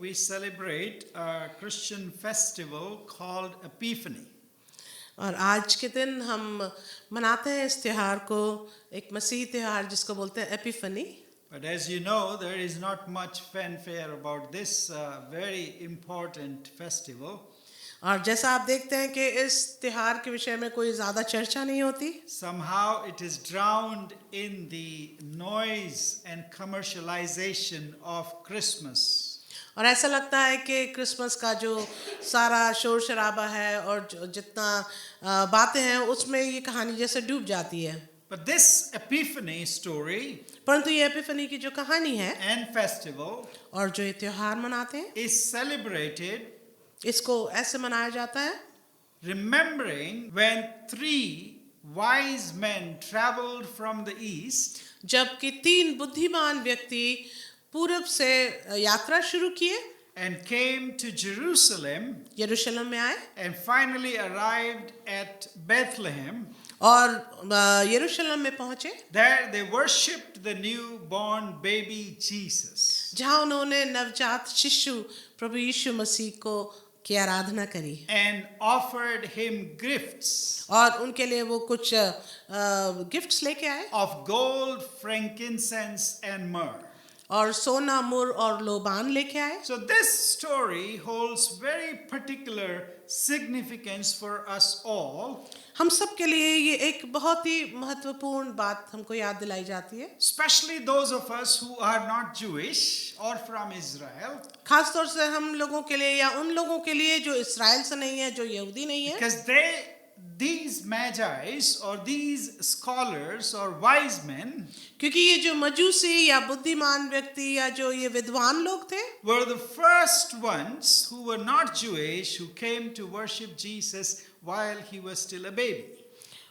we celebrate a Christian festival called Epiphany. और आज के दिन हम मनाते हैं इस त्योहार को, एक मसीही त्योहार जिसको बोलते हैं Epiphany. But as you know, there is not much fanfare about this very important festival. और जैसा आप देखते हैं कि इस त्योहार के विषय में कोई ज़्यादा चर्चा नहीं होती। Somehow it is drowned in the noise and commercialization of Christmas. और ऐसा लगता है कि क्रिसमस का जो सारा शोर शराबा है और जितना बातें हैं उसमें ये कहानी जैसे डूब जाती है। But this Epiphany story परंतु ये एपिफनी की जो कहानी है and festival और जो ये त्योहार मनाते हैं, is celebrated इसको ऐसे मनाया जाता है remembering when three wise men traveled from the east जबकि 3 बुद्धिमान व्यक्ति पूरब से यात्रा शुरू किए and came to Jerusalem यरूशलेम में आए and finally arrived at Bethlehem. और यरूशलेम में पहुंचे, There they worshipped the newborn baby Jesus जहां उन्होंने नवजात शिशु प्रभु यीशु मसीह को की आराधना करी and offered him gifts और उनके लिए वो कुछ गिफ्ट्स लेके आए of gold, frankincense and myrrh. और सोना, मुर और लोबान लेके आए। So this story holds very particular significance for us all, हम सब के लिए ये एक बहुत ही महत्वपूर्ण बात हमको याद दिलाई जाती है, especially those of us who are not Jewish or from Israel, खास तौर से हम लोगों के लिए या उन लोगों के लिए जो इस्राएल से नहीं है, जो यहूदी नहीं है, because these magi's or these scholars or wise men क्योंकि ये जो मजूसी या बुद्धिमान व्यक्ति या जो ये विद्वान लोग थे, were the first ones who were not Jewish who came to worship Jesus while he was still a baby.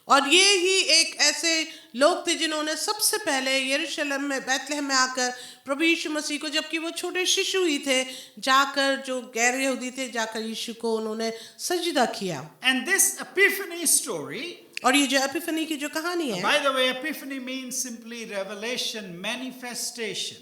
और ये ही एक ऐसे लोग थे जिन्होंने सबसे पहले यरूशलेम में बैतलहम में आकर प्रभु यीशु मसीह को, जबकि वो छोटे शिशु ही थे, जाकर जो गैर यहूदी थे जाकर यीशु को उन्होंने सजदा किया। And this Epiphany story, और ये जो एपिफनी की जो कहानी है, by the way, Epiphany means simply revelation, manifestation.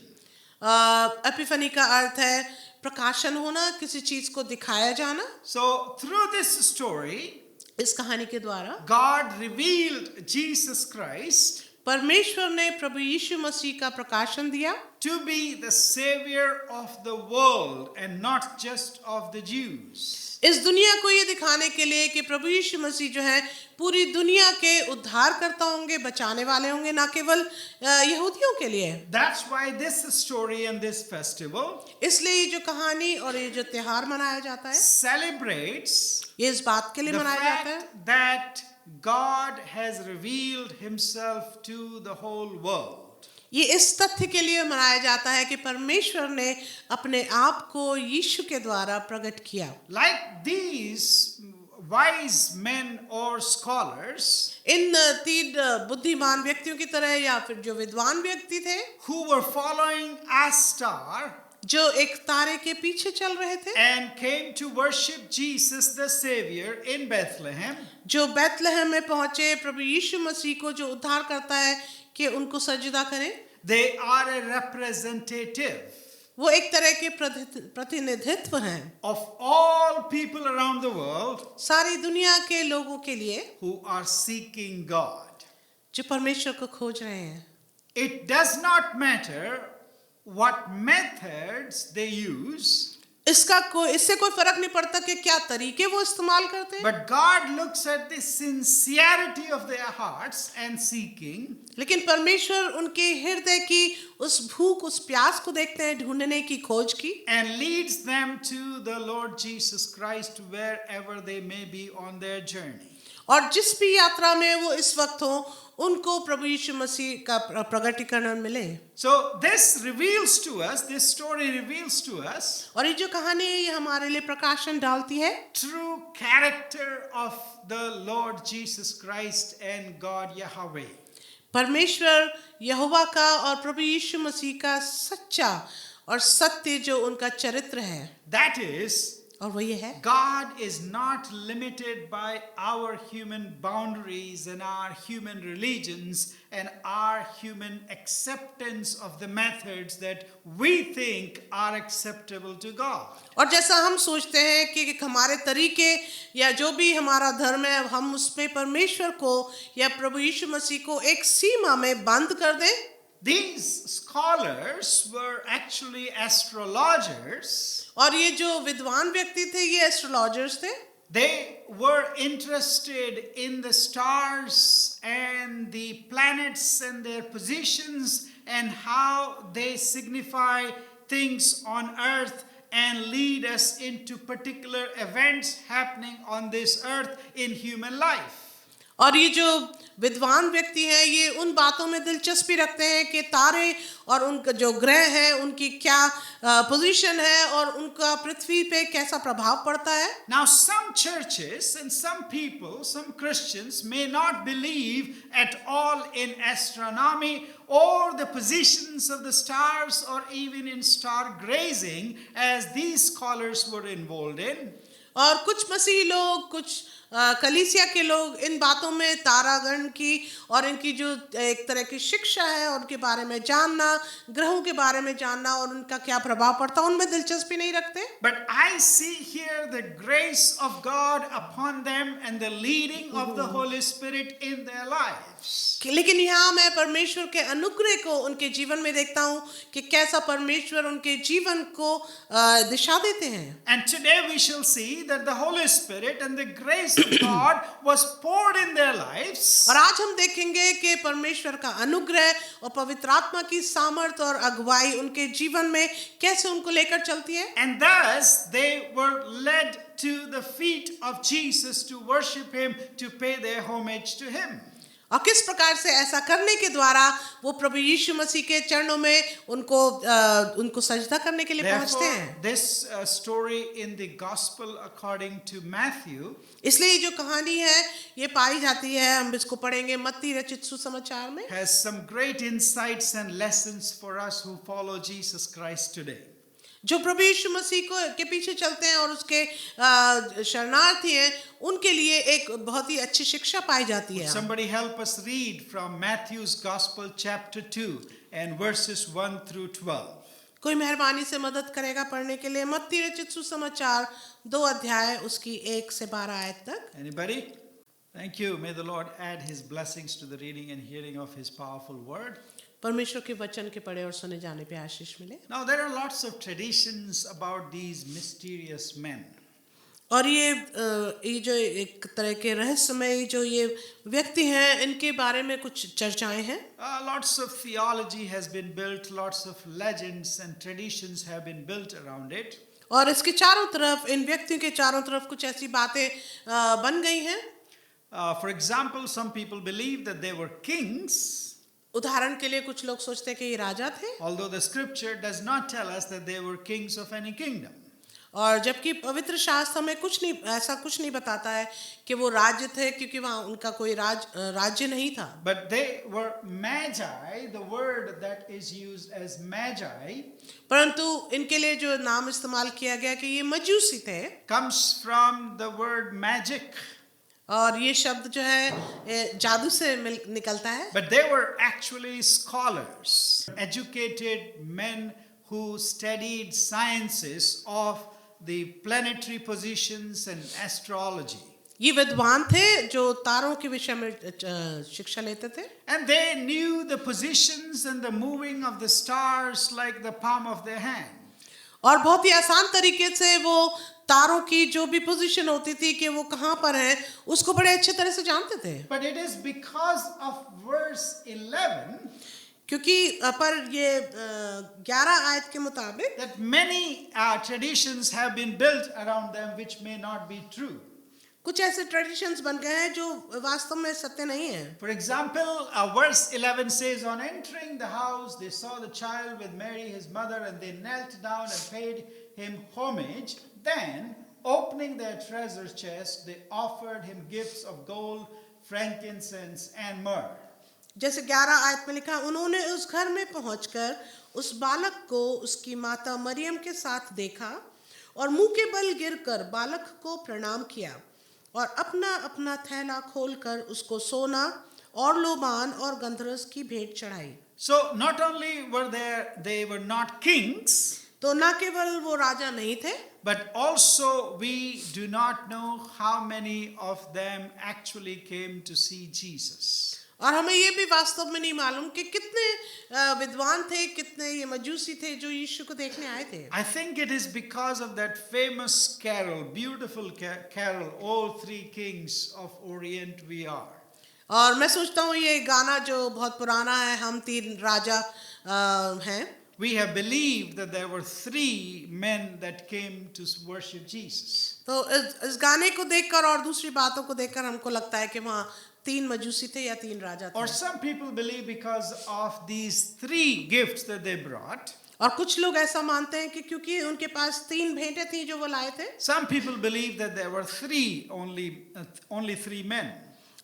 Epiphany का अर्थ है प्रकाशन होना, किसी चीज को दिखाया जाना। So through this story, इस कहानी के द्वारा God revealed Jesus Christ परमेश्वर ने प्रभु यीशु मसीह का प्रकाशन दिया to be the savior of the world and not just of the Jews. इस दुनिया को ये दिखाने के लिए कि प्रभु यीशु मसीह जो है पूरी दुनिया के उद्धार करता होंगे, बचाने वाले होंगे, ना केवल यहूदियों के लिए। That's why this story and this festival इसलिए ये जो कहानी और ये जो त्योहार मनाया जाता है, celebrates ये इस बात के लिए the मनाया जाता है fact that God has revealed himself to the whole world. ये इस तथ्य के लिए मनाया जाता है कि परमेश्वर ने अपने आप को यीशु के द्वारा प्रकट किया। Like these wise men or scholars इन 3 बुद्धिमान व्यक्तियों की तरह या फिर जो विद्वान व्यक्ति थे who were following a star जो एक तारे के पीछे चल रहे थे and came to worship Jesus the Savior in Bethlehem, जो बैतलहम में पहुंचे प्रभु यीशु मसीह को जो उद्धार करता है कि उनको सजदा करें, they are a representative वो एक तरह के प्रतिनिधित्व हैं of all people around the world सारी दुनिया के लोगों के लिए who are seeking God. जो परमेश्वर को खोज रहे हैं। It does not matter what methods they use, इससे कोई फर्क नहीं पड़ता कि क्या तरीके वो इस्तेमाल करते हैं, but God looks at the sincerity of their hearts and seeking, लेकिन परमेश्वर उनके हृदय की उस भूख, उस प्यास को देखते हैं, ढूंढने की, खोज की, and leads them to the Lord Jesus Christ wherever they may be on their journey. और जिस भी यात्रा में वो इस वक्त हो उनको प्रभु यीशु मसीह का प्रगटीकरण मिले। So this reveals to us, this story reveals to us और ये जो कहानी है ये हमारे लिए प्रकाशन डालती है true character of the Lord Jesus Christ and God Yahweh. परमेश्वर यहोवा का और प्रभु यीशु मसीह का सच्चा और सत्य जो उनका चरित्र है, That is, और वो ये है, God is not limited by our human boundaries and our human religions and our human acceptance of the methods that we think are acceptable to God. और जैसा हम सोचते हैं कि हमारे तरीके या जो भी हमारा धर्म है हम उसमें परमेश्वर को या प्रभु यीशु मसीह को एक सीमा में बंद कर दें। These scholars were actually astrologers. और ये जो विद्वान व्यक्ति थे ये एस्ट्रोलॉजर्स थे। They were interested in the stars and the planets and their positions and how they signify things on earth and lead us into particular events happening on this earth in human life. और ये जो विद्वान व्यक्ति हैं ये उन बातों में दिलचस्पी रखते हैं कि तारे और उनका जो ग्रह है उनकी क्या पोजीशन है और उनका पृथ्वी पे कैसा प्रभाव पड़ता है। Now some churches and some people, some Christians may not believe at all in astronomy or the positions of the stars or even in star gazing as these scholars were involved in. और कुछ मसीही लोग, कुछ कलीसिया के लोग इन बातों में तारागण की और इनकी जो एक तरह की शिक्षा है उनके बारे में जानना, ग्रहों के बारे में जानना और उनका क्या प्रभाव पड़ता है उनमें दिलचस्पी नहीं रखते। But I see here the grace of God upon them and the leading of the Holy Spirit in their lives. लेकिन यहाँ मैं परमेश्वर के अनुग्रह को उनके जीवन में देखता हूँ कि कैसा परमेश्वर उनके जीवन को दिशा देते हैं। And today we shall see that the Holy Spirit and the grace of God was poured in their lives. और आज हम देखेंगे कि परमेश्वर का अनुग्रह और पवित्र आत्मा की सामर्थ और अगुवाई उनके जीवन में कैसे उनको लेकर चलती है। And thus they were led to the feet of Jesus to worship him, to pay their homage to him. और किस प्रकार से ऐसा करने के द्वारा वो प्रभु यीशु मसीह के चरणों में उनको सजदा करने के लिए पहुंचते Therefore, हैं। this story in the Gospel according to Matthew इसलिए जो कहानी है ये पाई जाती है, हम इसको पढ़ेंगे मत्ती रचित सुसमाचार में, has some great insights and lessons for us who follow Jesus Christ today. जो प्रभु यीशु मसीह को के पीछे चलते हैं और उसके शरणार्थी हैं उनके लिए एक बहुत ही अच्छी शिक्षा पाई जाती है। Somebody help us read from Matthew's Gospel chapter 2 and verses 1 through 12. कोई मेहरबानी से मदद करेगा पढ़ने के लिए मत्ती रचित सुसमाचार 2 अध्याय उसकी 1 से 12 आयत तक। Anybody? Thank you. May the Lord add his blessings to the reading and hearing of his powerful word. परमेश्वर के वचन के पढ़े और सुने जाने पे आशीष मिले। Now there are lots of traditions about these mysterious men. और ये जो एक तरह के रहस्यमय जो ये व्यक्ति हैं इनके बारे में कुछ चर्चाएं हैं। Lots of theology has been built, lots of legends and traditions have been built around it. और इसके चारों तरफ, इन व्यक्तियों के चारों तरफ कुछ ऐसी बातें बन गई हैं। For example, some people believe that they were kings. उदाहरण के लिए कुछ लोग सोचते हैं कि ये राजा थे, Although the scripture does not tell us that they were kings of any kingdom. और जबकि पवित्र शास्त्र में ऐसा कुछ नहीं बताता है कि वो राज्य थे, क्योंकि वहाँ उनका कोई राज्य नहीं था। But they were magi, the word that is used as magi परंतु इनके लिए जो नाम इस्तेमाल किया गया कि ये मजूसी थे, comes from the word magic. और ये शब्द जो है जादू से निकलता है। But they were actually scholars, educated men who studied sciences of the planetary positions and astrology. ये विद्वान थे जो तारों के विषय में शिक्षा लेते थे, And they knew the positions and the moving of the stars like the palm of their hand. और बहुत ही आसान तरीके से वो तारों की जो भी पोजीशन होती थी कि वो कहाँ पर है उसको बड़े अच्छे तरह से जानते थे। But it is because of verse 11 क्योंकि पर ये 11 आयत के मुताबिक that many traditions have been built around them which may not be true. कुछ ऐसे ट्रेडिशंस बन गए हैं जो वास्तव में सत्य नहीं है। For example, verse 11 says, on entering the house, they saw the child with Mary, his mother, and they knelt down and paid him homage. Then, opening their treasure chest, they offered him gifts of gold, frankincense, and myrrh. जैसे 11 आयत में लिखा, उन्होंने उस घर में पहुंचकर उस बालक को उसकी माता मरियम के साथ देखा और मुंह के बल गिरकर बालक को प्रणाम किया और अपना अपना थैला खोलकर उसको सोना और लोबान और गंधरस की भेंट चढ़ाई। So not only they were not kings, तो न केवल वो राजा नहीं थे, but also we do not know how many of them actually came to see Jesus. और हमें ये भी वास्तव में नहीं मालूम कि कितने विद्वान थे, कितने ये मजूसी थे जो यीशु को देखने आए थे। I think it is because of that famous carol, beautiful carol, All Three Kings of Orient We Are. और मैं सोचता हूँ ये गाना जो बहुत पुराना है, हम तीन राजा हैं। We have believed that there were three men that came to worship Jesus. तो इस गाने को देखकर और दूसरी बातों को देखकर हमको लगता है कि वहाँ तीन मजूसी थे या तीन राजा थे। Or some people believe because of these three gifts that they brought. और कुछ लोग ऐसा मानते हैं कि क्योंकि उनके पास तीन भेंटें थी जो वो लाए थे। Some people believe that there were only three men.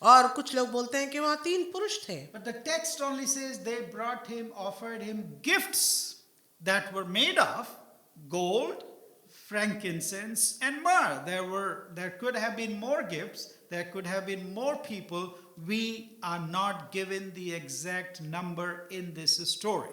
और कुछ लोग बोलते हैं कि वहाँ तीन पुरुष थे। But the text only says they offered him gifts that were made of gold, frankincense, and myrrh. There could have been more gifts. There could have been more people. We are not given the exact number in this story.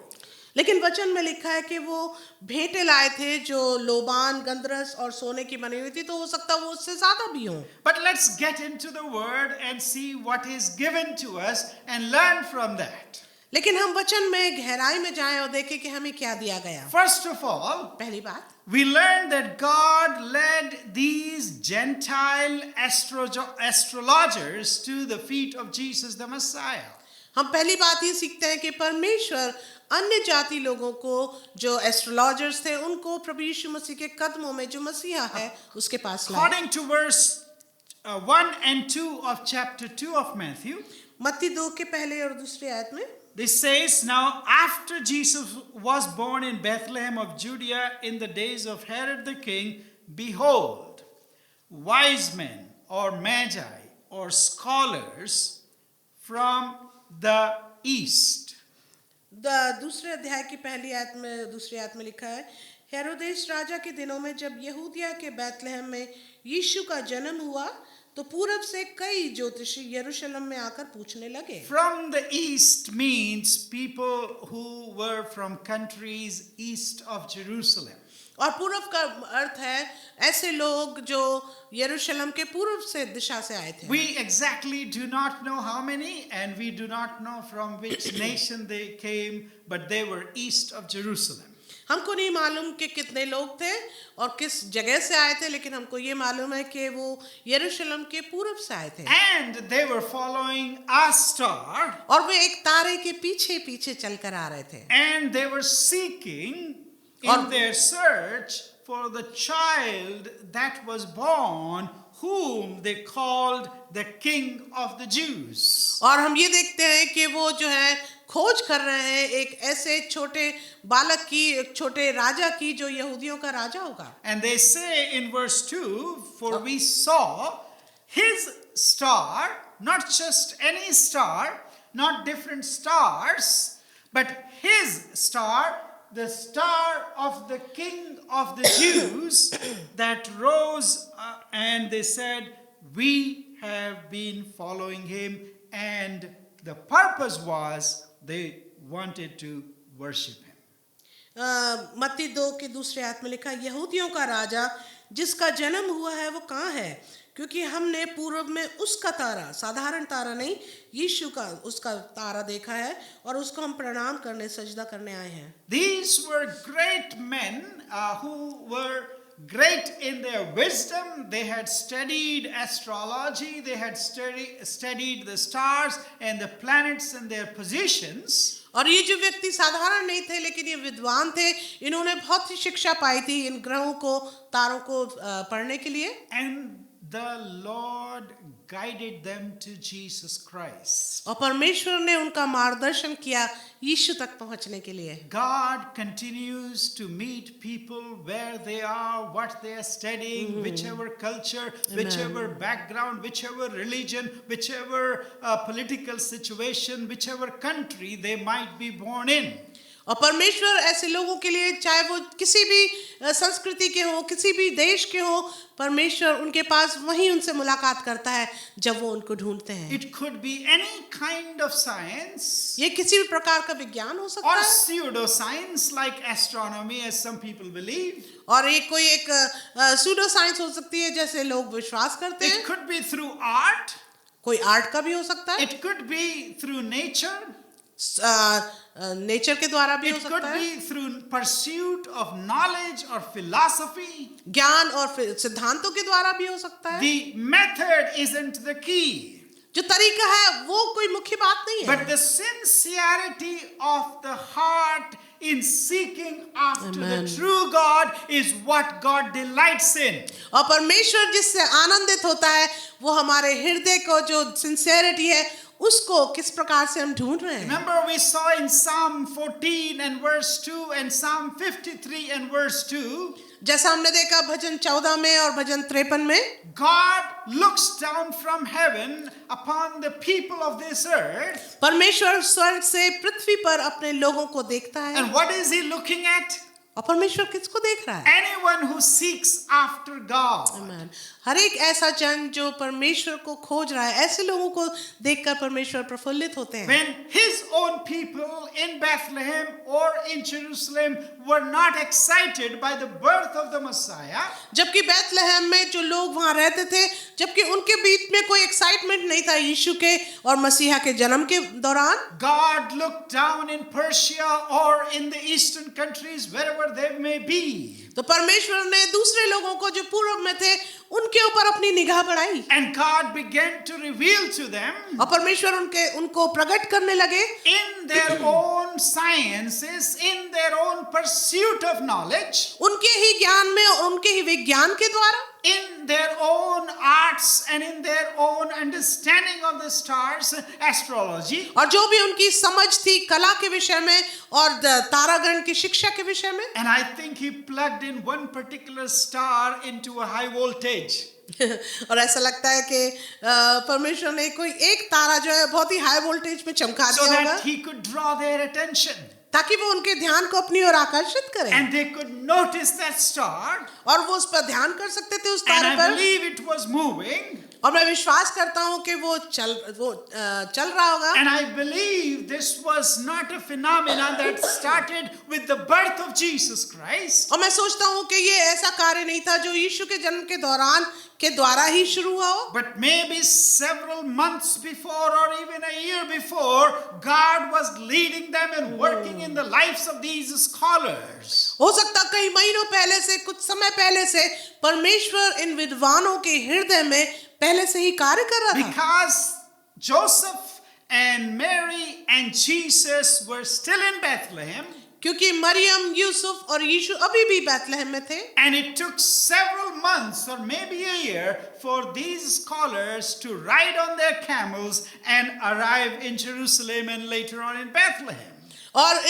लेकिन वचन में लिखा है कि वो भेंटें लाए थे जो लोबान, गंधरस और सोने की बनी हुई थी, तो हो सकता है वो उससे ज्यादा भी हो। But let's get into the word and see what is given to us and learn from that. लेकिन हम वचन में गहराई में जाएं और देखें कि हमें क्या दिया गया। First of all, पहली बात, we learn that God led these Gentile astrologers to the feet of Jesus the Messiah. हम पहली बात ये सीखते हैं कि परमेश्वर अन्य जाति लोगों को जो एस्ट्रोलॉजर्स थे उनको प्रभु यीशु मसीह के कदमों में जो मसीहा है उसके पास लाए। According to verse 1 and 2 of chapter 2 of Matthew, मत्ती 2 के पहले और दूसरी आयत में this says, now after Jesus was born in Bethlehem of Judea in the days of Herod the king, behold, wise men or magi or scholars from the east. दूसरे अध्याय की पहली आयत में दूसरी आयत में लिखा है, हेरोदेस राजा के दिनों में जब यहूदिया के बैतलहम में यीशु का जन्म हुआ तो पूरब से कई ज्योतिषी यरूशलेम में आकर पूछने लगे। From the east means people who were from countries east of Jerusalem. और पूर्व का अर्थ है ऐसे लोग जो यरूशलेम के पूर्व से दिशा से आए थे। We exactly do not know how many and we do not know from which nation they came, but they were east of Jerusalem. हमको नहीं मालूम कि कितने लोग थे और किस जगह से आए थे, लेकिन हमको ये मालूम है कि वो यरूशलेम के पूर्व से आए थे। And they were following a star. और वे एक तारे के पीछे पीछे चलकर आ रहे थे। And they were seeking in their search for the child that was born, whom they called the King of the Jews. और हम ये देखते हैं कि वो जो है खोज कर रहे हैं एक ऐसे छोटे बालक की, एक छोटे राजा की जो यहूदियों का राजा होगा। And they say in verse 2, for we saw his star, not just any star, not different stars, but his star, the star of the King of the Jews that rose, and they said, we have been following him, and the purpose was they wanted to worship him. मत्ती 2 की दूसरे आयत में लिखा, यहूदियों का राजा जिसका जन्म हुआ है वो कहाँ है, क्योंकि हमने पूर्व में उसका तारा, साधारण तारा नहीं, यीशु का उसका तारा देखा है और उसको हम प्रणाम करने, सजदा करने आए हैं। These were great men who were great in their wisdom. They had studied astrology, they had studied the stars and the planets and their positions. और ये जो व्यक्ति साधारण नहीं थे लेकिन ये विद्वान थे, इन्होंने बहुत ही शिक्षा पाई थी इन ग्रहों को, तारों को पढ़ने के लिए। And the Lord guided them to Jesus Christ. और परमेश्वर ने उनका मार्गदर्शन किया यीशु तक पहुंचने के लिए। God continues to meet people where they are, what they are studying, whichever culture, whichever background, whichever religion, whichever political situation, whichever country they might be born in. और परमेश्वर ऐसे लोगों के लिए, चाहे वो किसी भी संस्कृति के हो, किसी भी देश के हो, परमेश्वर उनके पास वहीं उनसे मुलाकात करता है जब वो उनको ढूंढते हैं। It could be any kind of science ये किसी भी प्रकार का विज्ञान हो सकता or है, pseudoscience like astronomy, as some people believe. और ये कोई एक सूडो साइंस हो सकती है जैसे लोग विश्वास करते It हैं। could be through art. कोई आर्ट का भी हो सकता है, It could be through nature. Nature के द्वारा भी हो It सकता could है, be through pursuit of knowledge or philosophy. ज्ञान और फिर सिद्धांतों के द्वारा भी हो सकता है। The method isn't the key, जो तरीका है वो कोई मुख्य बात नहीं है, but the sincerity of the heart in seeking after Amen. the true God is what God delights in. और परमेश्वर जिससे आनंदित होता है वो हमारे हृदय को जो सिंसेरिटी है उसको किस प्रकार से हम ढूंढ रहे हैं। Remember, we saw in Psalm 14 and verse 2 and Psalm 53 and verse 2, जैसा हमने देखा भजन 14 में और भजन 53 में, God looks down from heaven upon the people of this earth. परमेश्वर स्वर्ग से पृथ्वी पर अपने लोगों को देखता है। And what is he looking at? और परमेश्वर किसको देख रहा है? Anyone who seeks after God. आमीन। हर एक ऐसा जन जो परमेश्वर को खोज रहा है, ऐसे लोगों को देखकर परमेश्वर प्रफुल्लित होते हैं। When his own people in Bethlehem or in Jerusalem were not excited by the birth of the Messiah, जबकि बैतलहम में जो लोग वहां रहते थे, जबकि उनके बीच में कोई एक्साइटमेंट नहीं था यीशु के और मसीहा के जन्म के दौरान, God looked down in Persia or in the eastern countries, wherever they may be, तो परमेश्वर ने दूसरे लोगों को जो पूर्व में थे उनके ऊपर अपनी निगाह बढ़ाई and God began to reveal to them और परमेश्वर उनको प्रकट करने लगे in their own sciences, in their own pursuit of knowledge, उनके ही ज्ञान में और उनके ही विज्ञान के द्वारा, in their own arts and in their own understanding of the stars, astrology. और जो भी उनकी समझ थी कला के विषय में और तारागण की शिक्षा के विषय में। And I think he plugged in one particular star into a high voltage. और ऐसा लगता है कि परमेश्वर ने कोई एक तारा जो है बहुत ही हाई वोल्टेज में चमका So दिया होगा that he could draw their attention. ताकि वो उनके ध्यान को अपनी ओर आकर्षित करें And they could notice that star. और वो उस पर ध्यान कर सकते थे उस And तारे I पर। believe it was moving. और मैं विश्वास करता हूँ कि वो चल रहा होगा। And I believe this was not a phenomenon that started with the birth of Jesus Christ. और मैं सोचता हूँ कि ये ऐसा कार्य नहीं था जो यीशु के जन्म के दौरान के द्वारा ही शुरू हुआ हो, But maybe several months before or even a year before, God was leading them and working in the lives of these scholars. हो सकता कई महीनों पहले से, कुछ समय पहले से परमेश्वर इन विद्वानों के हृदय में पहले से ही कार्य कर रहा था। Because Joseph and Mary and Jesus were still in Bethlehem, क्योंकि मरियम, यूसुफ और यीशु अभी भी बैतलहम में थे and it took several months or maybe a year for these scholars to ride on their camels and arrive in Jerusalem and later on in Bethlehem. और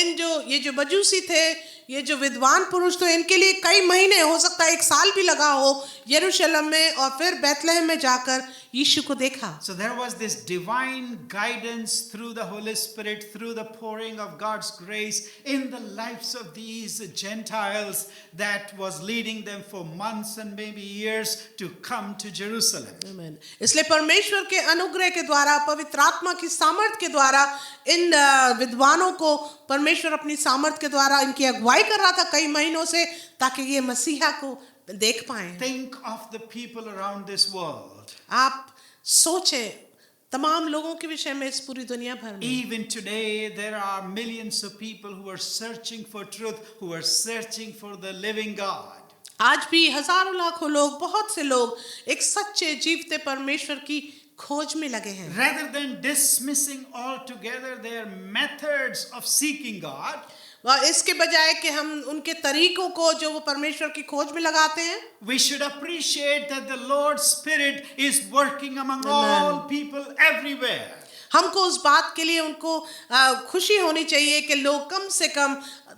ये जो मजूसी थे, ये जो विद्वान पुरुष थे, इनके लिए कई महीने, हो सकता है एक साल भी लगा हो यरूशलेम में और फिर बैतलहम में जाकर यीशु को देखा। So there was this divine guidance through the Holy Spirit, through the pouring of God's grace in the lives of these Gentiles that was leading them for months and maybe years to come to Jerusalem. आमीन। इसलिए परमेश्वर के अनुग्रह के द्वारा, पवित्र आत्मा की सामर्थ के द्वारा इन विद्वानों को परमेश्वर अपनी सामर्थ के द्वारा इनकी अगुवाई कर रहा था कई महीनों से, ताकि ये मसीहा को देख पाएं। Think of the people around this world. आप सोचें तमाम लोगों के विषय में इस पूरी दुनिया भर में। Even today, there are millions of people who are searching for truth, who are searching for the living God. आज भी हजारों लाखों लोग, बहुत से लोग एक सच्चे जीवते परमेश्वर की खोज में लगे हैं। Rather than dismissing altogether their methods of seeking God, और इसके बजाय कि हम उनके तरीकों को जो वो परमेश्वर की खोज में लगाते हैं, we should appreciate that the Lord's Spirit is working among Amen. all people everywhere. हमको उस बात के लिए उनको खुशी होनी चाहिए कि लोग कम से कम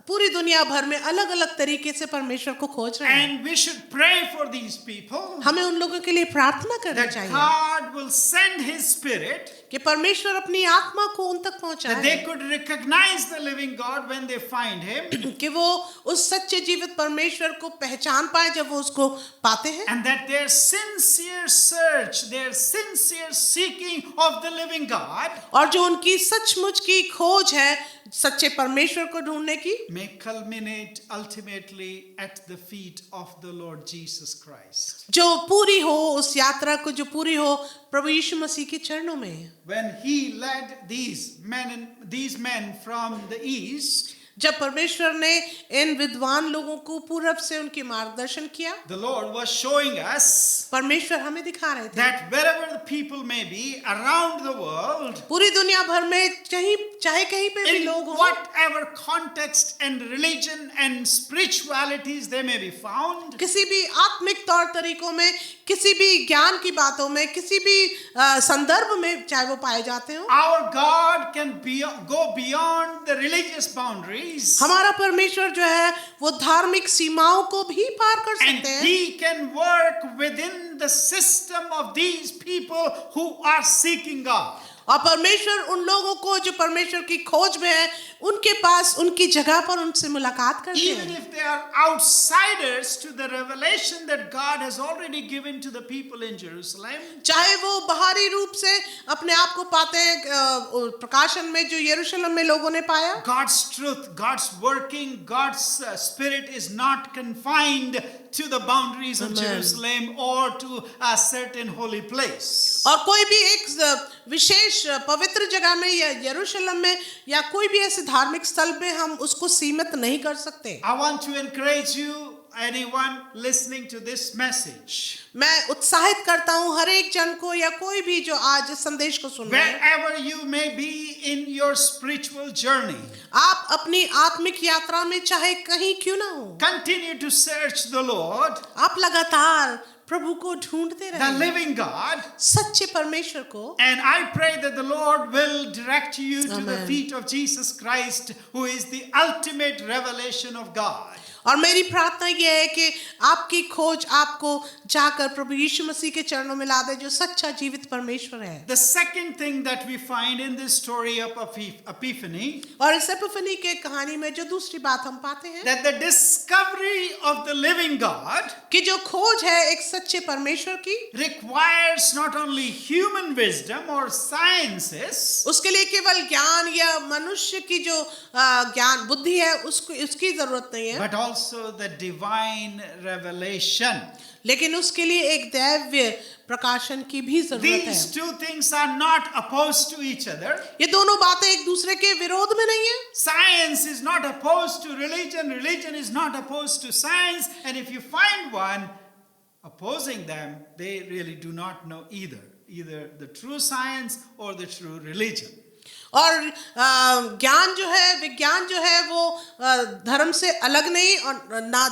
पूरी दुनिया भर में अलग अलग तरीके से परमेश्वर को खोज रहे हैं। And we should pray for these people हमें उन लोगों के लिए प्रार्थना करनी that चाहिए God will send His Spirit कि परमेश्वर अपनी आत्मा को उन तक that पहुंचाए, they could recognize the living God when they find Him, कि वो उस सच्चे जीवित परमेश्वर को पहचान पाए जब वो उसको पाते हैं, and that their sincere search, their sincere seeking of the living God और जो उनकी सचमुच की खोज है सच्चे परमेश्वर को ढूंढने की, may culminate ultimately at the feet of the Lord Jesus Christ. जो पूरी हो, उस यात्रा को जो पूरी हो प्रभु यीशु मसीह के चरणों में। When He led these men from the east, जब परमेश्वर ने इन विद्वान लोगों को पूरब से उनकी मार्गदर्शन किया, the Lord was showing us परमेश्वर हमें दिखा रहे थे that wherever the people may be around the world, पूरी दुनिया भर में चाहे कहीं पे भी in लोग हों, whatever context and religion and spiritualities they may be found, किसी भी आत्मिक तौर तरीकों में, किसी भी ज्ञान की बातों में, किसी भी संदर्भ में चाहे वो पाए जाते हो, our God can go beyond the religious boundaries, हमारा परमेश्वर जो है वो धार्मिक सीमाओं को भी पार कर and सकते हैं, He can work within the system of these people who are seeking God. और परमेश्वर उन लोगों को जो परमेश्वर की खोज में है उनके पास उनकी जगह पर उनसे मुलाकात करते Even हैं, if they are outsiders to the revelation that God has already given to the people in Jerusalem, चाहे वो बाहरी रूप से अपने आप को पाते हैं प्रकाशन में जो यरूशलेम में लोगों ने पाया, God's truth, God's working, God's spirit is not confined to the boundaries of Amen. Jerusalem or to a certain holy place. और कोई भी एक विशेष पवित्र जगह में या यरूशलेम में या कोई भी ऐसे धार्मिक स्थल में हम उसको सीमित नहीं कर सकते। I want to encourage you, anyone listening to this message, मैं उत्साहित करता हूँ हर एक जन को या कोई भी जो आज इस संदेश को सुन रहे हैं, wherever you may be in your spiritual journey, आप अपनी आत्मिक यात्रा में चाहे कहीं क्यों ना हो, continue to search the Lord, आप लगातार प्रभु को ढूंढते the रहें, living God, सच्चे परमेश्वर को। and I pray that the Lord will direct you to the Amen. feet of Jesus Christ, who is the ultimate revelation of God. और मेरी प्रार्थना यह है कि आपकी खोज आपको जाकर प्रभु यीशु मसीह के चरणों में ला दे जो सच्चा जीवित परमेश्वर है। The second thing that we find in this story of Epiphany, और इस एपिफनी के कहानी में जो दूसरी बात हम पाते हैं that the discovery of the living God कि जो खोज है एक सच्चे परमेश्वर की, requires not only human wisdom or sciences, उसके लिए केवल ज्ञान या मनुष्य की जो ज्ञान बुद्धि है उसकी जरूरत नहीं है, but also the divine revelation. लेकिन उसके लिए एक दैवीय प्रकाशन की भी जरूरत है। These two things are not opposed to each other. ये दोनों बातें एक दूसरे के विरोध में नहीं है। Science is not opposed to religion. Religion is not opposed to science. And if you find one opposing them, they really do not know either the true science or the true religion. और ज्ञान जो है, विज्ञान जो है वो धर्म से अलग नहीं और ना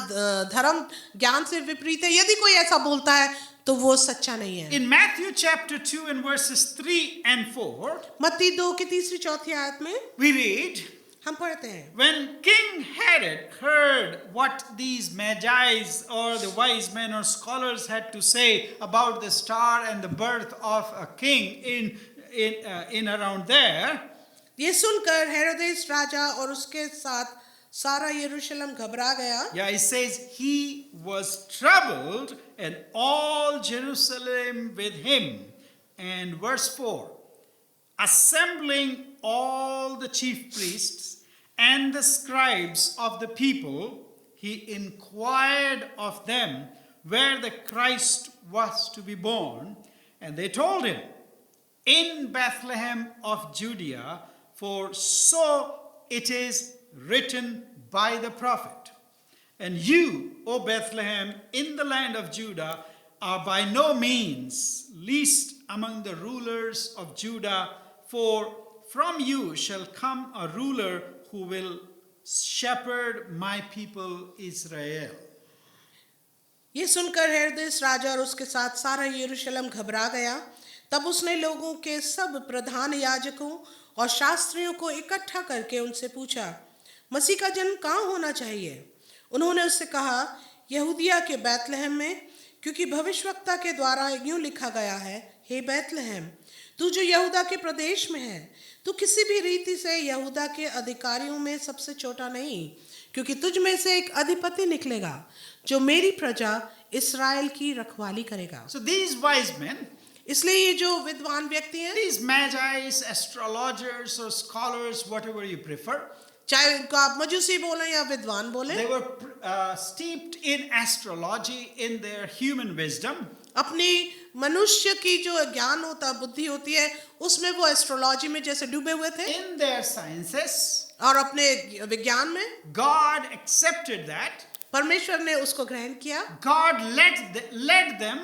धर्म ज्ञान से विपरीत है। यदि कोई ऐसा बोलता है तो वो सच्चा नहीं है। In Matthew chapter 2 and verses 3 and 4, मत्ती 2 की 3-4 आयत में we read, हम पढ़ते हैं, when King Herod heard what these magi's or the wise men or scholars had to say about the star and the birth of a king in around there, ये सुनकर हेरोदेस राजा और उसके साथ सारा यरूशलेम घबरा गया। yeah, it says he was troubled and all Jerusalem with him. And verse 4, assembling all the chief priests and the scribes of the people, he inquired of them where the Christ was to be born. And they told him, in Bethlehem of Judea, for so it is written by the prophet. And you, O Bethlehem, in the land of Judah, are by no means least among the rulers of Judah, for from you shall come a ruler who will shepherd my people Israel. ये सुनकर हेरोदेस राजा और उसके साथ सारा यरूशलेम घबरा गया। तब उसने लोगों के सब प्रधान याजकों और शास्त्रियों को इकट्ठा करके उनसे पूछा, मसीह का जन्म कहाँ होना चाहिए? उन्होंने उससे कहा, यहूदिया के बैतलहम में, क्योंकि भविष्यवक्ता के द्वारा यूं लिखा गया है, हे बैतलहम, तू जो यहूदा के प्रदेश में है, तू किसी भी रीति से यहूदा के अधिकारियों में सबसे छोटा नहीं, क्योंकि तुझ में से एक अधिपति निकलेगा जो मेरी प्रजा इस्राएल की रखवाली करेगा। So these wise men, इसलिए ये जो विद्वान व्यक्ति हैं, these magi's, astrologers or scholars, whatever you prefer, चाहे उनको आप मजूसी बोलें या विद्वान बोलें, they were steeped in astrology, in their human wisdom. अपनी मनुष्य की जो ज्ञान होता, बुद्धि होती है, उसमें वो एस्ट्रोलॉजी में जैसे डूबे हुए थे In their sciences, और अपने विज्ञान में God accepted that. परमेश्वर ने उसको ग्रहण किया God led them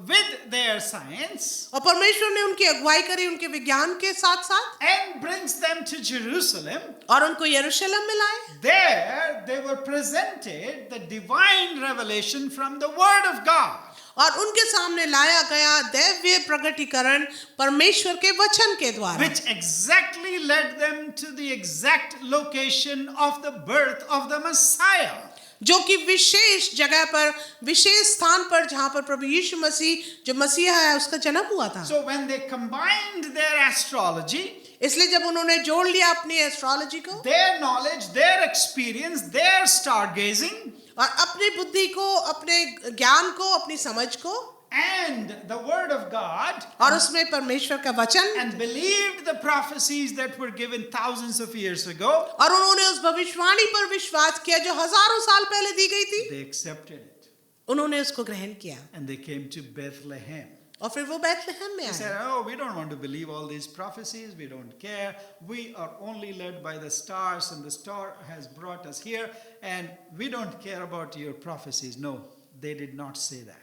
with their science और परमेश्वर ने उनकी अगुवाई करी उनके विज्ञान के साथ साथ and brings them to Jerusalem. और उनको यरूशलेम में लाए। There they were presented the divine revelation from the Word of God. और उनके सामने लाया गया दैवीय प्रकटीकरण परमेश्वर के वचन के द्वारा, Which exactly led them to the exact location of the birth of the Messiah. जो कि विशेष जगह पर, विशेष स्थान पर, जहां पर प्रभु यीशु मसीह जो मसीहा है उसका जन्म हुआ था। So when they combined their astrology, इसलिए जब उन्होंने जोड़ लिया अपनी एस्ट्रोलॉजी को, their knowledge, their experience, their stargazing, और अपनी बुद्धि को, अपने ज्ञान को, अपनी समझ को, and the Word of God, और उसमें परमेश्वर का वचन, and believed the prophecies that were given thousands of years ago, और उन्होंने उस भविष्यवाणी पर विश्वास किया जो हजारों साल पहले दी गई थी, they accepted it. उन्होंने उसको ग्रहण किया And they came to Bethlehem. और फिर वो बैतलहम में They आए। said, oh, we don't want to believe all these prophecies. We don't care. We are only led by the stars, and the star has brought us here. And we don't care about your prophecies. No, they did not say that.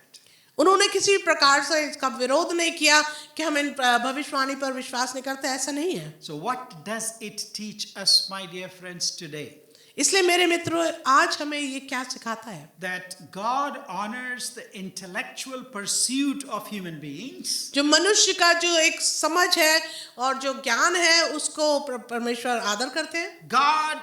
उन्होंने किसी प्रकार से इसका विरोध नहीं किया कि हम इन भविष्यवाणी पर विश्वास नहीं करते, ऐसा नहीं है। So what does it teach us, my dear friends, today? इसलिए मेरे मित्रों, आज हमें ये क्या सिखाता है? That God honors the intellectual pursuit of human beings. जो मनुष्य का जो एक समझ है और जो ज्ञान है उसको परमेश्वर आदर करते हैं। God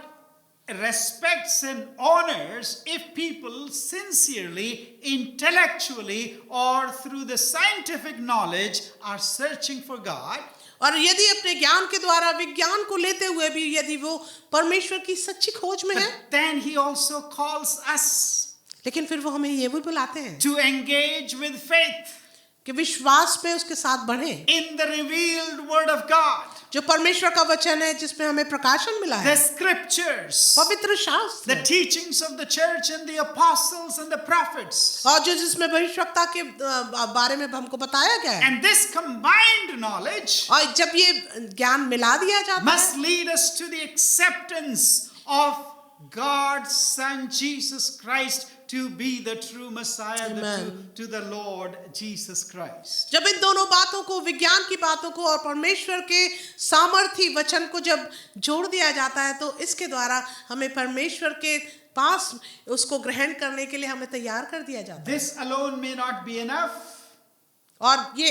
respects and honors if people sincerely, intellectually, or through the scientific knowledge are searching for God. और यदि अपने ज्ञान के द्वारा, विज्ञान को लेते हुए भी यदि वो परमेश्वर की सच्ची खोज में है, But then he also calls us लेकिन फिर वो हमें ये भी बुलाते हैं to engage with faith कि विश्वास में उसके साथ बढ़े, in the revealed word of God, जो परमेश्वर का वचन है जिसमें हमें प्रकाशन मिला the है, scriptures, पवित्र शास्त्र, the teachings of the church and the apostles and the prophets. और जो जिसमें भविष्यवक्ता के बारे में हमको बताया गया है। And this combined knowledge और जब ये ज्ञान मिला दिया जाता must है, lead us to the acceptance of God's Son Jesus Christ to be the true Messiah, Amen. to the Lord Jesus Christ. जब इन दोनों बातों को, विज्ञान की बातों को और परमेश्वर के सामर्थी वचन को जब जोड़ दिया जाता है, तो इसके द्वारा हमें परमेश्वर के पास उसको ग्रहण करने के लिए हमें तैयार कर दिया जाता है। This alone may not be enough. और ये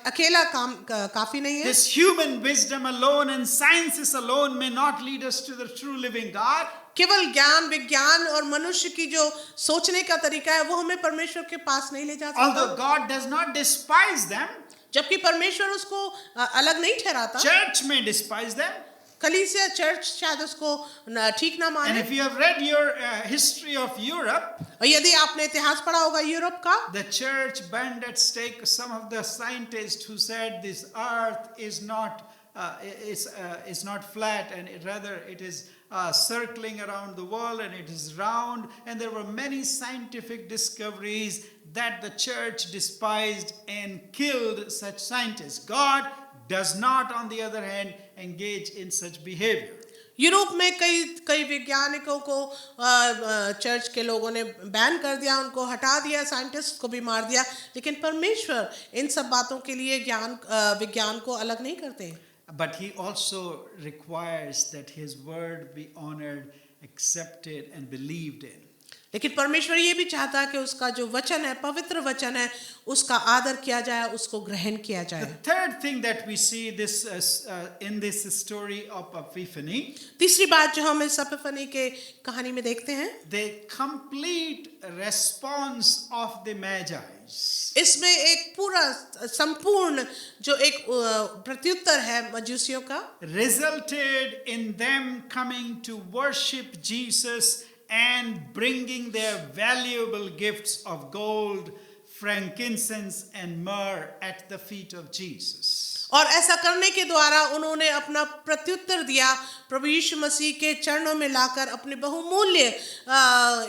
अकेला काम काफी नहीं है। This human wisdom alone and sciences alone may not lead us to the true living God. केवल ज्ञान, विज्ञान और मनुष्य की जो सोचने का तरीका है वो हमें परमेश्वर के पास नहीं ले जा Although सकता। God does not despise them, जबकि परमेश्वर उसको अलग नहीं ठहराता। church may despise them. कलीसिया, चर्च शायद उसको ठीक ना And माने। if you have read your history of Europe, और यदि आपने इतिहास पढ़ा होगा यूरोप का, the church burned at stake some of the scientists who said this earth is not flat, and rather it is circling around the world, and it is round. And there were many scientific discoveries that the church despised and killed such scientists. God does not, on the other hand, engage in such behavior. Europe में कई वैज्ञानिकों को church के लोगों ने ban कर दिया, उनको हटा दिया, साइंटिस्ट को भी मार दिया, लेकिन परमेश्वर इन सब बातों के लिए विज्ञान को अलग नहीं करते। But he also requires that his word be honored, accepted, and believed in. लेकिन परमेश्वर ये भी चाहता है कि उसका जो वचन है, पवित्र वचन है, उसका आदर किया जाए, उसको ग्रहण किया The जाए। third thing that we see in this story of Epiphany, तीसरी बात जो हम इस एपिफनी के कहानी में देखते हैं, the complete response of the Magi इसमें एक पूरा संपूर्ण जो एक प्रत्युत्तर है मजूसियों का, resulted in them coming to worship Jesus and bringing their valuable gifts of gold, frankincense, and myrrh at the feet of Jesus. और ऐसा करने के द्वारा उन्होंने अपना प्रत्युत्तर दिया, प्रभु यीशु मसीह के चरणों में लाकर अपने बहुमूल्य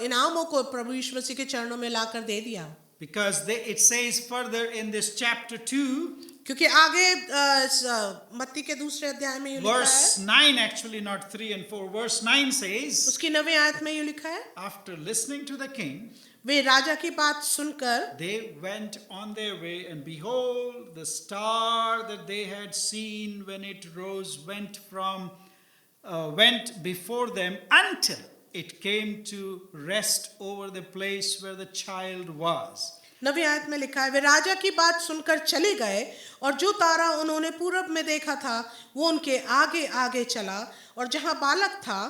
इनामों को प्रभु यीशु मसीह के चरणों में लाकर दे दिया। Because it says further in this chapter 2, क्योंकि आगे मत्ती के दूसरे अध्याय में ये लिखा verse है, 9 actually, not 3 and 4, verse 9 says, उसकी 9वीं आयत में ये लिखा है, after listening to the king, वे राजा की बात सुनकर they went on their way, and behold, the star that they had seen when it rose went before them until it came to rest over the place where the child was. 9वीं आयत में लिखा है, वे राजा की बात सुनकर चले गए और जो तारा उन्होंने पूरब में देखा था वो उनके आगे आगे चला और जहां बालक था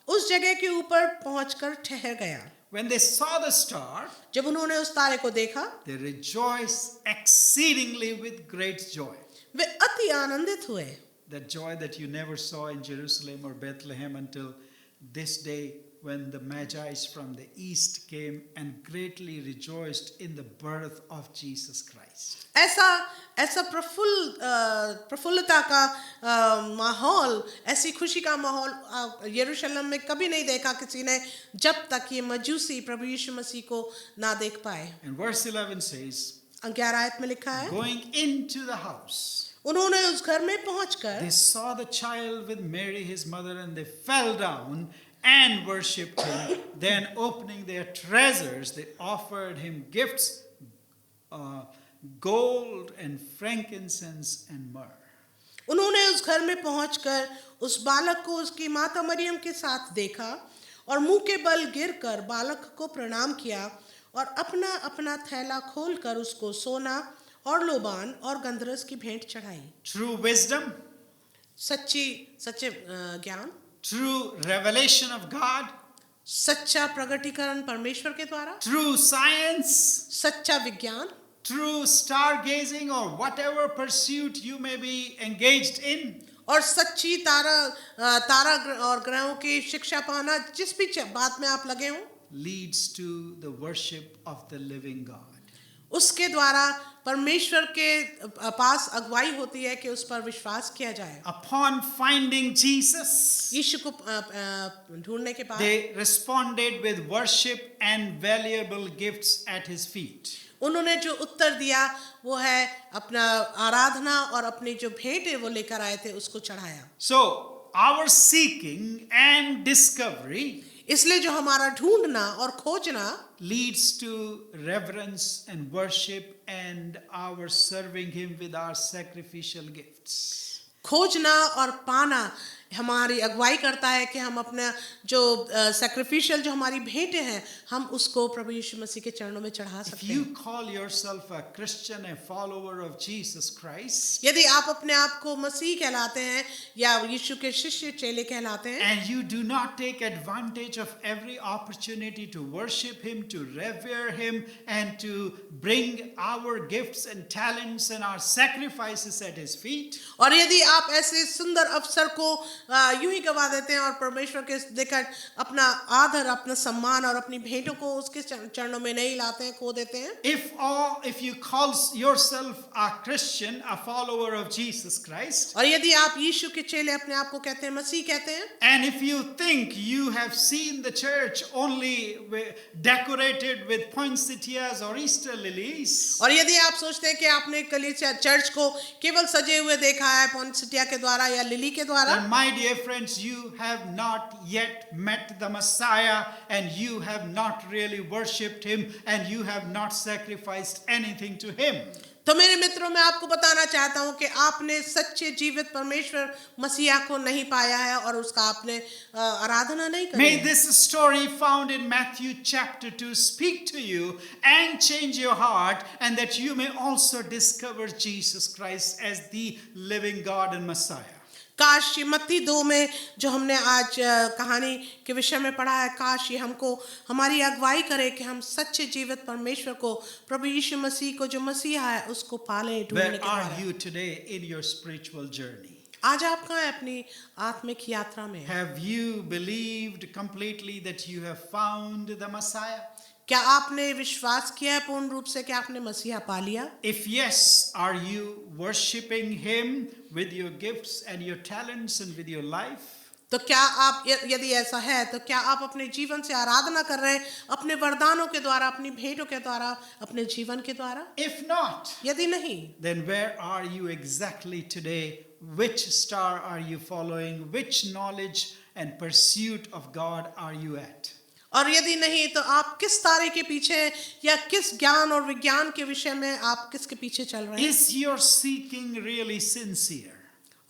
उस जगह के ऊपर पहुंचकर ठहर गया। When they saw the star, जब उन्होंने उस तारे को देखा, they rejoiced exceedingly with great joy. वे अति आनंदित हुए। That joy that you never saw in Jerusalem or Bethlehem until this day, when the Magi from the east came and greatly rejoiced in the birth of Jesus Christ. ऐसा प्रफुल्लता का माहौल, ऐसी खुशी का माहौल यरूशलेम में कभी नहीं देखा किसी ने, जब तक ये मजूसी प्रभु यीशु मसीह को ना देख पाए। And verse 11 says, 11 आयत में लिखा है, going into the house, उन्होंने उस घर में पहुंचकर they saw the child with Mary his mother, and they fell down and worshipped him. Then opening their treasures, they offered him gifts, gold and frankincense and myrrh. उन्होंने उस घर में पहुंचकर उस बालक को उसकी माता मरियम के साथ देखा और मुंह के बल गिरकर बालक को प्रणाम किया और अपना अपना थैला खोलकर उसको सोना और लोबान और गंधरस की भेंट चढ़ाई। True wisdom, सच्चे ज्ञान, true revelation of God, सच्चा प्रगटीकरण परमेश्वर के द्वारा, true science, सच्चा विज्ञान, true stargazing, or whatever pursuit you may be engaged in, और सच्ची तारा और ग्रहों की शिक्षा पाना, जिस भी बात में आप लगे हों, leads to the worship of the living God. उसके द्वारा परमेश्वर के पास अगुवाई होती है कि उस पर विश्वास किया जाए। Upon finding Jesus, यीशु को ढूंढने के बाद they responded with worship and valuable gifts at his feet. उन्होंने जो उत्तर दिया वो है अपना आराधना और अपनी जो भेंट है वो लेकर आए थे उसको चढ़ाया। So, our seeking and discovery इसलिए जो हमारा ढूंढना और खोजना leads to reverence and worship and our serving him with our sacrificial gifts. खोजना और पाना हमारी अगुवाई करता है कि हम अपना जो सैक्रिफिशियल जो हमारी भेंटें हैं हम उसको प्रभु यीशु मसीह के चरणों में चढ़ा If सकते you हैं। call yourself a Christian, a follower of Jesus Christ, यदि आप अपने आप को मसीह कहलाते हैं या यीशु के शिष्य चेले कहलाते हैं and you do not take advantage of every opportunity to worship him, to revere him, and to bring our gifts and talents and our sacrifices at his feet, और यदि आप ऐसे सुंदर अवसर को यूं ही गवा देते हैं और परमेश्वर के देकर अपना आदर, अपना सम्मान और अपनी भेंटों को उसके चरणों में नहीं लाते हैं, खो देते हैं। if you call yourself a Christian, a follower of Jesus Christ, और यदि आप यीशु के चेले अपने आप को कहते हैं, मसीह कहते हैं, and if you think you have seen the church only decorated with poinsettias or Easter lilies, और यदि आप सोचते हैं कि आपने कलीसिया चर्च को केवल सजे हुए देखा है पॉइंसेटिया के द्वारा या लिली के द्वारा, then my dear friends, you have not yet met the Messiah, and you have not really worshipped him, and you have not sacrificed anything to him. तो मेरे मित्रों, मैं आपको बताना चाहता हूं कि आपने सच्चे जीवित परमेश्वर मसीहा को नहीं पाया है और उसका आपने आराधना नहीं करी May है। this story found in Matthew chapter 2 speak to you and change your heart, and that you may also discover Jesus Christ as the living God and Messiah. काश ये मत्ती 2 में जो हमने आज कहानी के विषय में पढ़ा है, काश ये हमको हमारी अगुवाई करे कि हम सच्चे जीवित परमेश्वर को, प्रभु यीशु मसीह को जो मसीहा है, उसको पालें, ढूंढने Where के are द्वारा। you today in your spiritual journey? आज आप कहाँ हैं अपनी आत्मिक यात्रा में? Have you believed completely that you have found the Messiah? क्या आपने विश्वास किया है पूर्ण रूप से कि आपने मसीहा पा लिया? If yes, are you worshiping Him with your gifts and your talents and with your life? तो क्या आप, यदि ऐसा है, तो क्या आप अपने जीवन से आराधना कर रहे हैं, अपने वरदानों के द्वारा, अपनी भेंटों के द्वारा, अपने जीवन के द्वारा? If not, यदि नहीं, then where are you exactly today? Which star are you following? Which knowledge and pursuit of God are you at? और यदि नहीं, तो आप किस तारे के पीछे या किस ज्ञान और विज्ञान के विषय में आप किसके पीछे चल रहे हैं? Is your seeking really sincere?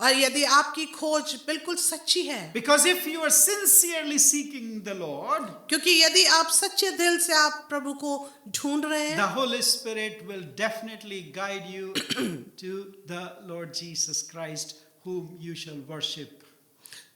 और यदि आपकी खोज बिल्कुल सच्ची है, Because if you are sincerely seeking the Lord, क्योंकि यदि आप सच्चे दिल से आप प्रभु को ढूंढ रहे the हैं, Holy Spirit will definitely guide you to the Lord Jesus Christ, whom you shall worship.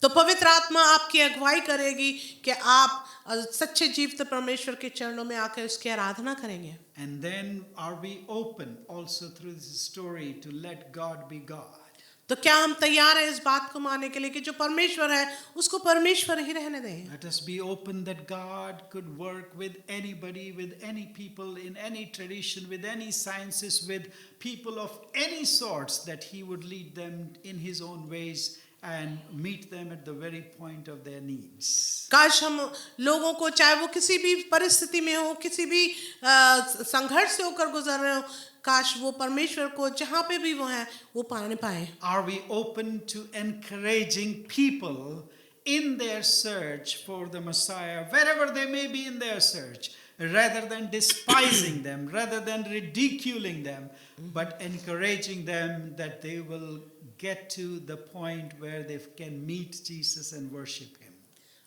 तो पवित्र आत्मा आपकी अगुवाई करेगी कि आप सच्चे जीवित परमेश्वर के चरणों में आकर उसकी आराधना करेंगे। And then are we open also through this story to let God be God? तो क्या हम तैयार हैं इस बात को मानने के लिए कि जो परमेश्वर है उसको परमेश्वर ही रहने दें? Let us be open that God could work with anybody, with any people, in any tradition, with any sciences, with people of any sorts, that He would lead them in His own ways and meet them at the very point of their needs. काश हम लोगों को, चाहे वो किसी भी परिस्थिति में हो, किसी भी संघर्ष से होकर गुजर रहे हो, काश वो परमेश्वर को जहाँ पे भी वो हैं वो पाने पाए। Are we open to encouraging people in their search for the Messiah, wherever they may be in their search, rather than despising them, rather than ridiculing them, but encouraging them that they will get to the point where they can meet Jesus and worship Him?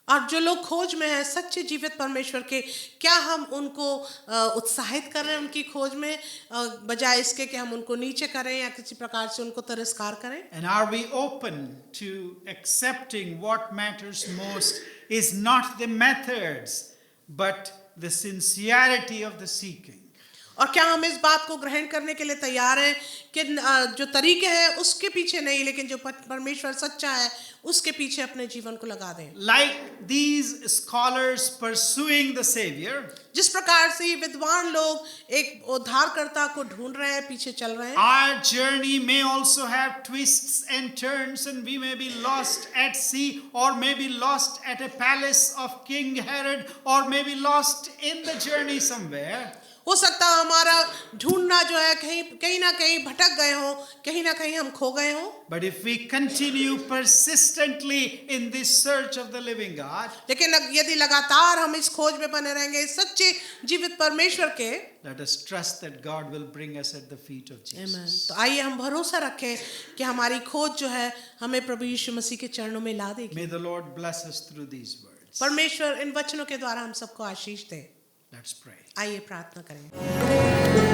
और जो लोग खोज में हैं सच्चे जीवित परमेश्वर के, क्या हम उनको उत्साहित कर रहे हैं उनकी खोज में, बजाय इसके कि हम उनको नीचे करें या किसी प्रकार से उनको तिरस्कार करें? And are we open to accepting what matters most is not the methods, but the sincerity of the seeking? और क्या हम इस बात को ग्रहण करने के लिए तैयार हैं कि जो तरीके हैं उसके पीछे नहीं, लेकिन जो परमेश्वर सच्चा है उसके पीछे अपने जीवन को लगा दें? Like these scholars pursuing the Savior, जिस प्रकार से विद्वान लोग एक उद्धारकर्ता को ढूंढ रहे हैं, पीछे चल रहे हैं, our journey may also have twists and turns, and we may be lost at sea, or may be lost at a palace of King Herod, or may be lost in the journey somewhere. हो सकता है हमारा ढूंढना जो है कहीं ना कहीं भटक गए हो, कहीं ना कहीं हम खो गए हो। But if we continue persistently in this search of the living God, लेकिन यदि लगातार हम इस खोज में बने रहेंगे सच्चे जीवित परमेश्वर के, let us trust that God will bring us at the feet of Jesus. तो आइए हम भरोसा रखें कि हमारी खोज जो है हमें प्रभु यीशु मसीह के चरणों में ला देगी। May the Lord bless us through these words. परमेश्वर इन वचनों के द्वारा हम सबको आशीष दे। Let's pray. आइए प्रार्थना करें।